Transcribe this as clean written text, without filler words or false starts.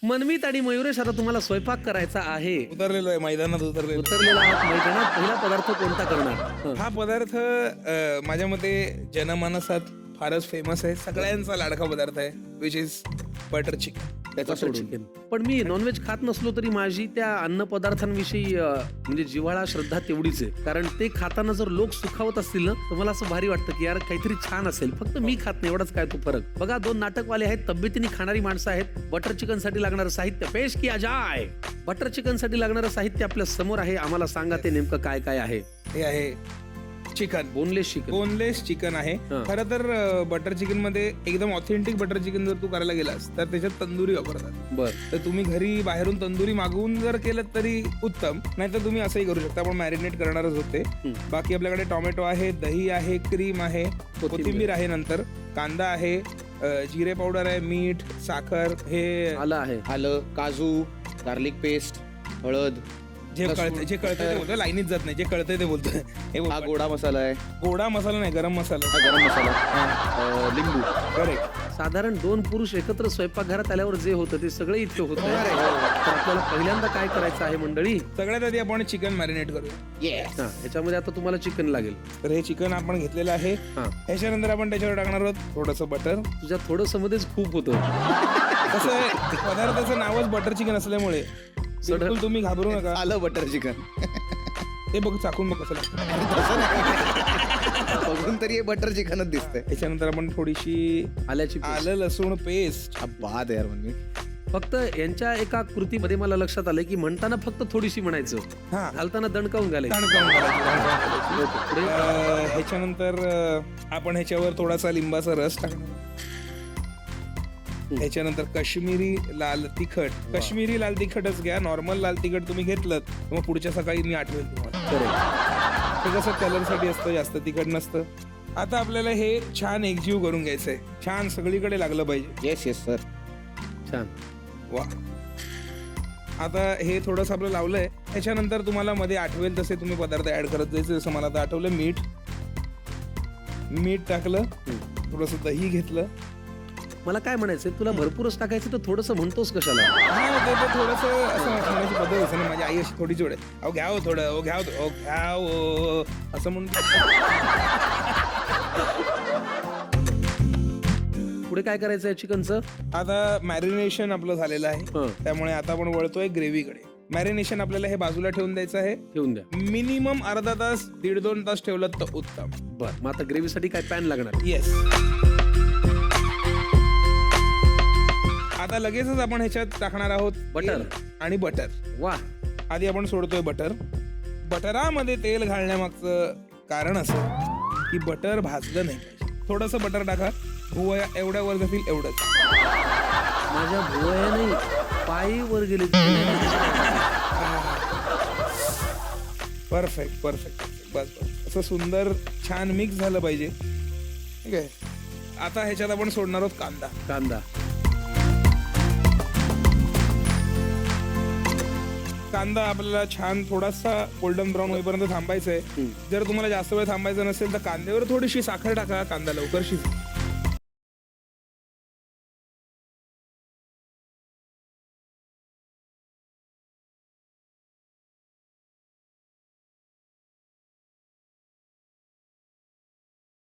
मनमीत आणि मयुरेश, आता तुम्हाला स्वयंपाक करायचा आहे. उतरलेलो आहे मैदानात उतरलेलो. उतरलेला आहात मैदानात. पहिला पदार्थ कोणता करणार? हा पदार्थ माझ्या मते जनमानसात फारच फेमस आहे, सगळ्यांचा लाडका पदार्थ आहे, विच इज बटर चिकन. त्याचा बटर सोडून चिकन. पण मी नॉनव्हेज खात नसलो तरी माझी त्या अन्न पदार्थांविषयी म्हणजे जिव्हाळा श्रद्धा तेवढीच आहे. कारण ते खाताना जर लोक सुखावत असतील ना, तर मला असं भारी वाटतं की यार काहीतरी छान असेल. फक्त मी खात नाही, एवढाच काय तो फरक. बघा, 2 नाटकवाले आहेत, तब्येतीने खाणारी माणसं आहेत. बटर चिकन साठी लागणारं साहित्य पेश किया जाय. बटर चिकन साठी लागणारं साहित्य आपल्या समोर आहे. आम्हाला सांगा ते नेमकं काय काय आहे. हे आहे chicken, boneless chicken. Boneless chicken आहे. खरं तर बटर चिकन मध्ये एकदम ऑथेंटिक बटर चिकन जर तू करायला गेलास तर त्याच्यात तंदुरी वापरतात. बर, तर तुम्ही घरी बाहेरून तंदुरी मागवून जर केलं तरी उत्तम, नाहीतर तुम्ही असंही करू शकता. आपण मॅरिनेट करणारच होते. बाकी आपल्याकडे टोमॅटो आहे, दही आहे, क्रीम आहे, कोथिंबीर आहे, नंतर कांदा आहे, जिरे पावडर आहे, मीठ, साखर, हे आलं आहे. आलं, काजू, गार्लिक पेस्ट, हळद, जे कळतंय ते बोलतोय, लाईनीत जात नाही, जे कळतंय ते बोलतोय. हे हा गोडा मसाला आहे, गोडा मसाला नाही, गरम मसाला. हा गरम मसाला, लिंबू. करेक्ट. साधारण 2 पुरुष एकत्र स्वयंपाकघरात आल्यावर जे होतं ते सगळे इथे होतं. तर आपल्याला पहिल्यांदा काय करायचं आहे मंडळी? सगळ्यात आधी आपण चिकन मॅरिनेट करूया. येस. ह्याच्यामध्ये आता तुम्हाला चिकन लागेल. तर हे चिकन आपण घेतलेलं आहे. ह्याच्यानंतर आपण त्याच्यावर टाकणार आहोत थोडंसं बटर. तुझ्या थोडस मध्येच खूप होतं. कसं आहे, पदार्थाचं नावच बटर चिकन असल्यामुळे बिलकुल तुम्ही घाबरू नका. आलं बटर चिकन. ते बघ, चाकून बघ कसं लागतं. बघून तरी हे बटर चिकनच दिसतंय. त्याच्यानंतर आपण थोडीशी आल्याची पेस्ट. आलं लसूण पेस्ट. बाद यार म्हणजे. फक्त यांच्या एका कृतीमध्ये मला लक्षात आलं की म्हणताना फक्त थोडीशी म्हणायचं, हा, घालताना दणकावून घालायचं. तणकावून घालायची. पुढे? ह्याच्यानंतर आपण ह्याच्यावर थोडासा लिंबाचा रस टाकणार. ह्याच्यानंतर काश्मीरी लाल तिखट. काश्मीरी लाल तिखटच घ्या, नॉर्मल लाल तिखट तुम्ही घेतलं तर मग पुढच्या सकाळी मी आठवेल तुम्हाला. ते कसं कलरसाठी असतं, जास्त तिखट नसतं. आता आपल्याला हे छान एकजीव करून घ्यायचंय, छान सगळीकडे लागलं पाहिजे. Yes yes sir. छान. वा. आता हे थोडंसं आपलं लावलंय. त्याच्यानंतर तुम्हाला मध्ये आठवेल तसे तुम्ही पदार्थ ऍड करत जायचे. जसं मला आता आठवलं, मीठ टाकलं, थोडंसं दही घेतलं. मला काय म्हणायचंय, तुला भरपूरच टाकायचं तर थोडंसं म्हणतोस कशाला? हा, ते थोडंसं असं म्हणायची पद्धत असते ना. माझी आई अशी थोडी जोड आहे, अहो घ्या हो थोडं, अहो घ्या हो, घ्या हो, असं म्हणून. पुढे काय करायचंय चिकनचं? आता मॅरिनेशन आपलं झालेलं आहे, त्यामुळे आता आपण वळतोय ग्रेव्हीकडे. मॅरिनेशन आपल्याला हे बाजूला ठेवून द्यायचं आहे. ठेवून द्या. मिनिमम अर्धा तास, 1.5-2 तास ठेवलं तर उत्तम. बर, मग आता ग्रेव्हीसाठी काय पॅन लागणार? येस. आता लगेचच आपण ह्याच्यात टाकणार आहोत बटर आणि बटर. वा. आधी आपण सोडतोय बटर. बटरामध्ये तेल घालण्यामागचं कारण असं की बटर भाजलं नाही पाहिजे. थोडंसं बटर टाका, भुवया एवढ्या वर जातील एवढंच. माझ्या भुवया नाही, पायी वर गेले. Perfect perfect. बस बस, असं सुंदर छान मिक्स झालं पाहिजे. ठीक आहे. आता ह्याच्यात आपण सोडणार आहोत कांदा. कांदा. कांदा आपल्याला छान थोडासा गोल्डन ब्राऊन होईपर्यंत थांबायचा आहे. जर तुम्हाला जास्त वेळ थांबायचं नसेल तर कांद्यावर थोडीशी साखर टाका, कांदा लवकर शिजेल.